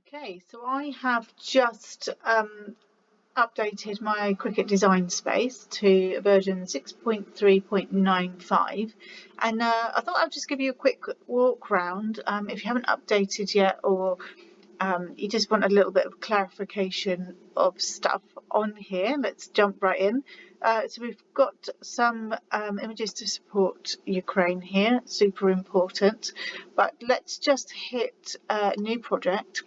Okay, so I have just updated my Cricut design space to version 6.3.95, and I thought I'd just give you a quick walk round if you haven't updated yet, or you just want a little bit of clarification of stuff on here. Let's jump right in. So we've got some images to support Ukraine here, super important, but let's just hit new project.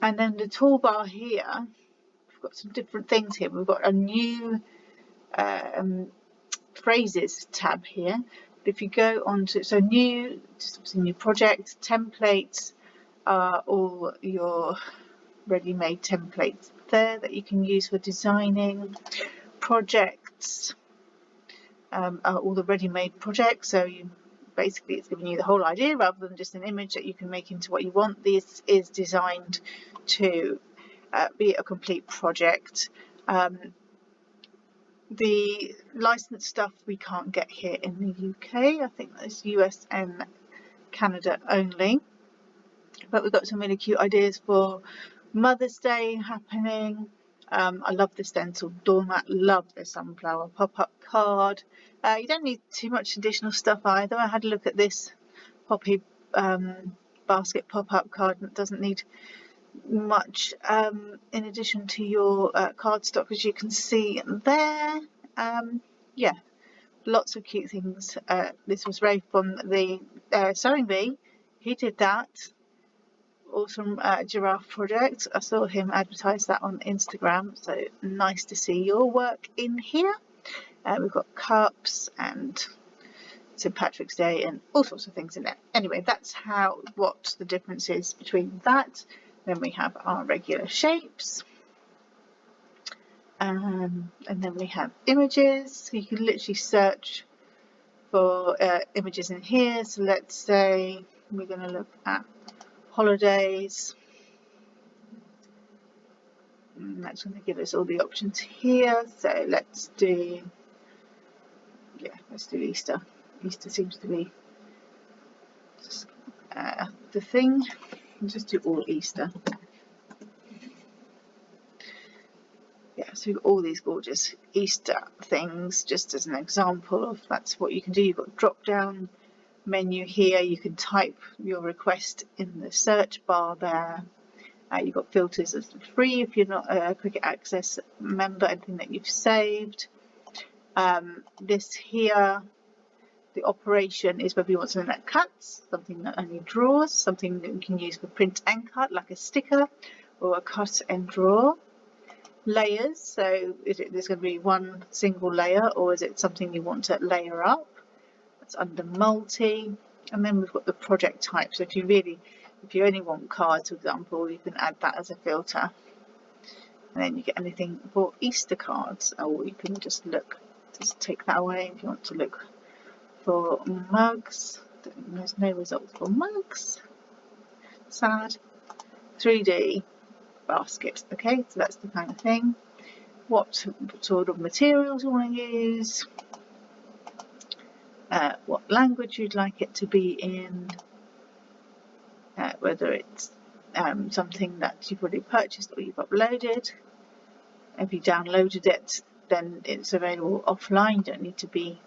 And then the toolbar here, we've got some different things here. We've got a new phrases tab here. But if you go on to, so new, just obviously new project, templates, all your ready-made templates there that you can use for designing. Projects, all the ready-made projects. So you basically, it's giving you the whole idea rather than just an image that you can make into what you want. This is designed to be a complete project. The licensed stuff we can't get here in the UK. I think that's US and Canada only. But we've got some really cute ideas for Mother's Day happening. I love the stencil doormat, love the sunflower pop-up card. You don't need too much additional stuff either. I had a look at this poppy basket pop-up card, and it doesn't need much in addition to your cardstock, as you can see there. Yeah, lots of cute things. This was Ray from the Sewing Bee. He did that. Awesome giraffe project. I saw him advertise that on Instagram, so nice to see your work in here. We've got cups and St. Patrick's Day and all sorts of things in there. Anyway, that's what the difference is between that. Then we have our regular shapes, and then we have images. So you can literally search for images in here. So let's say we're going to look at holidays, and that's going to give us all the options here. So let's do, let's do Easter. Easter seems to be just, the thing. I'll just do all Easter. Yeah, so we've got all these gorgeous Easter things, just as an example of that's what you can do. You've got drop down menu here. You can type your request in the search bar there. You've got filters that's free if you're not a Cricut Access member, anything that you've saved. This here, the operation is whether you want something that cuts, something that only draws, something that you can use for print and cut, like a sticker, or a cut and draw. Layers, so is it there's going to be one single layer, or is it something you want to layer up? That's under multi. And then we've got the project type. So if you only want cards, for example, you can add that as a filter. And then you get anything for Easter cards, or you can just take that away if you want to look for mugs. There's no results for mugs. Sad. 3D basket. Okay, so that's the kind of thing. What sort of materials you want to use, what language you'd like it to be in, whether it's something that you've already purchased or you've uploaded. If you downloaded it, then it's available offline. You don't need to be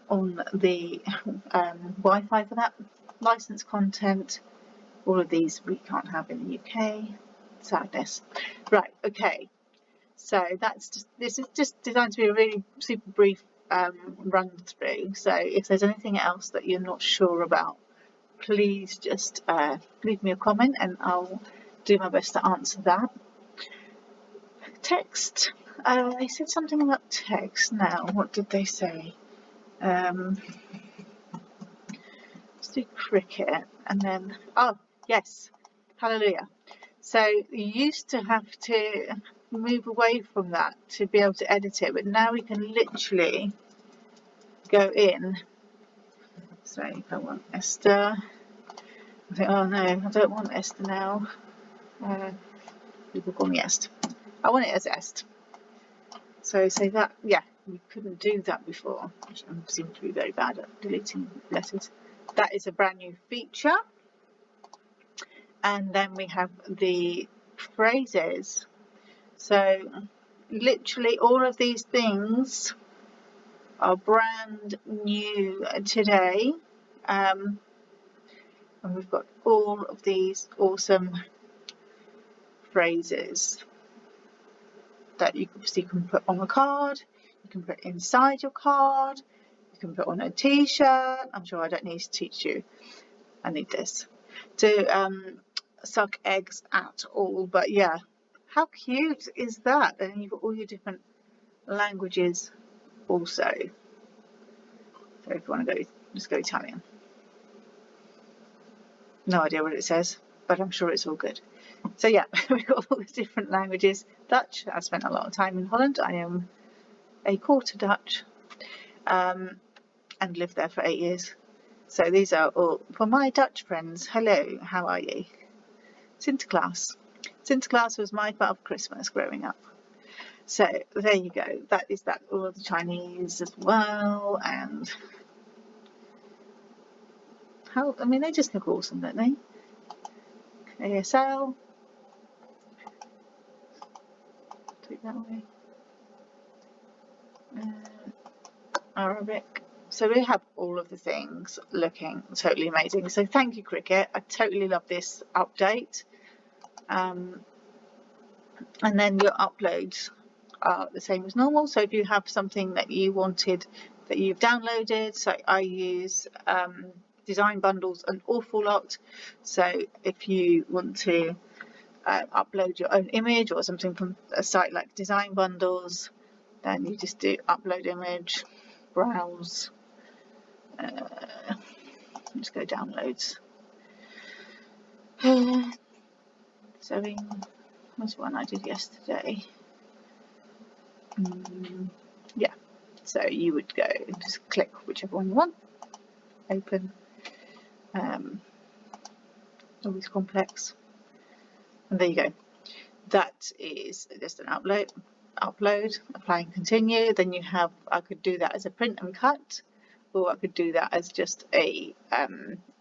on the Wi-Fi for that. Licensed content. All of these we can't have in the UK. Sadness. Right, okay. So this is just designed to be a really super brief run through. So if there's anything else that you're not sure about, please just leave me a comment and I'll do my best to answer that. Text. They said something about text now. What did they say? Let's do Cricut and then, oh, yes, hallelujah. So you used to have to move away from that to be able to edit it, but now we can literally go in. So if I want Esther, I think, oh no, I don't want Esther now. People call me Est. I want it as Est. So say that, yeah, we couldn't do that before. I seem to be very bad at deleting letters. That is a brand new feature. and then we have the phrases. So literally all of these things are brand new today, and we've got all of these awesome phrases that you obviously can put on a card, you can put inside your card, you can put on a t-shirt. I'm sure I don't need to teach you, I need this to suck eggs at all, but yeah, how cute is that? And you've got all your different languages also. So if you want to go, just go Italian. No idea what it says, but I'm sure it's all good. So yeah, we've got all the different languages. Dutch, I spent a lot of time in Holland. I am a quarter Dutch, and lived there for 8 years. So these are all for my Dutch friends. Hello, how are you? Sinterklaas. Sinterklaas was my Father Christmas growing up. So there you go. That is that. All of the Chinese as well, and how, I mean, they just look awesome, don't they? ASL. Take that away. Arabic. So we have all of the things looking totally amazing. So thank you, Cricut. I totally love this update. And then your uploads are the same as normal. So if you have something that you wanted that you've downloaded, so I use design bundles an awful lot. So if you want to upload your own image or something from a site like Design Bundles, then you just do upload image, browse, just go downloads. Sewing was one I did yesterday. Yeah, so you would go and just click whichever one you want, open, always complex, and there you go. That is just an upload, apply and continue. Then you have, I could do that as a print and cut, or I could do that as just a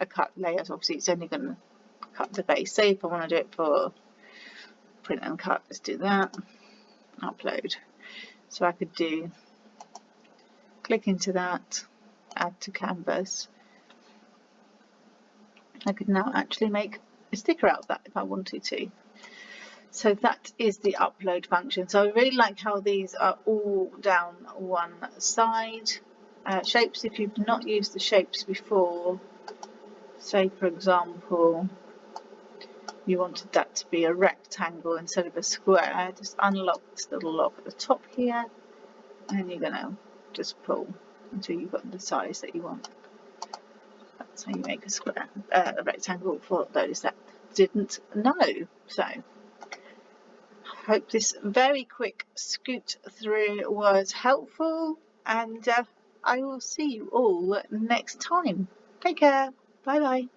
cut layout. Obviously it's only going to cut the base. Say if I want to do it for print and cut, let's do that, upload. So I could do, click into that, add to canvas. I could now actually make a sticker out of that if I wanted to. So that is the upload function. So I really like how these are all down one side. Shapes, if you've not used the shapes before, say for example you wanted that to be a rectangle instead of a square, just unlock this little lock at the top here, and you're going to just pull until you've got the size that you want. That's how you make a square, a rectangle, for those that didn't know. So I hope this very quick scoot through was helpful, and I will see you all next time. Take care. Bye bye.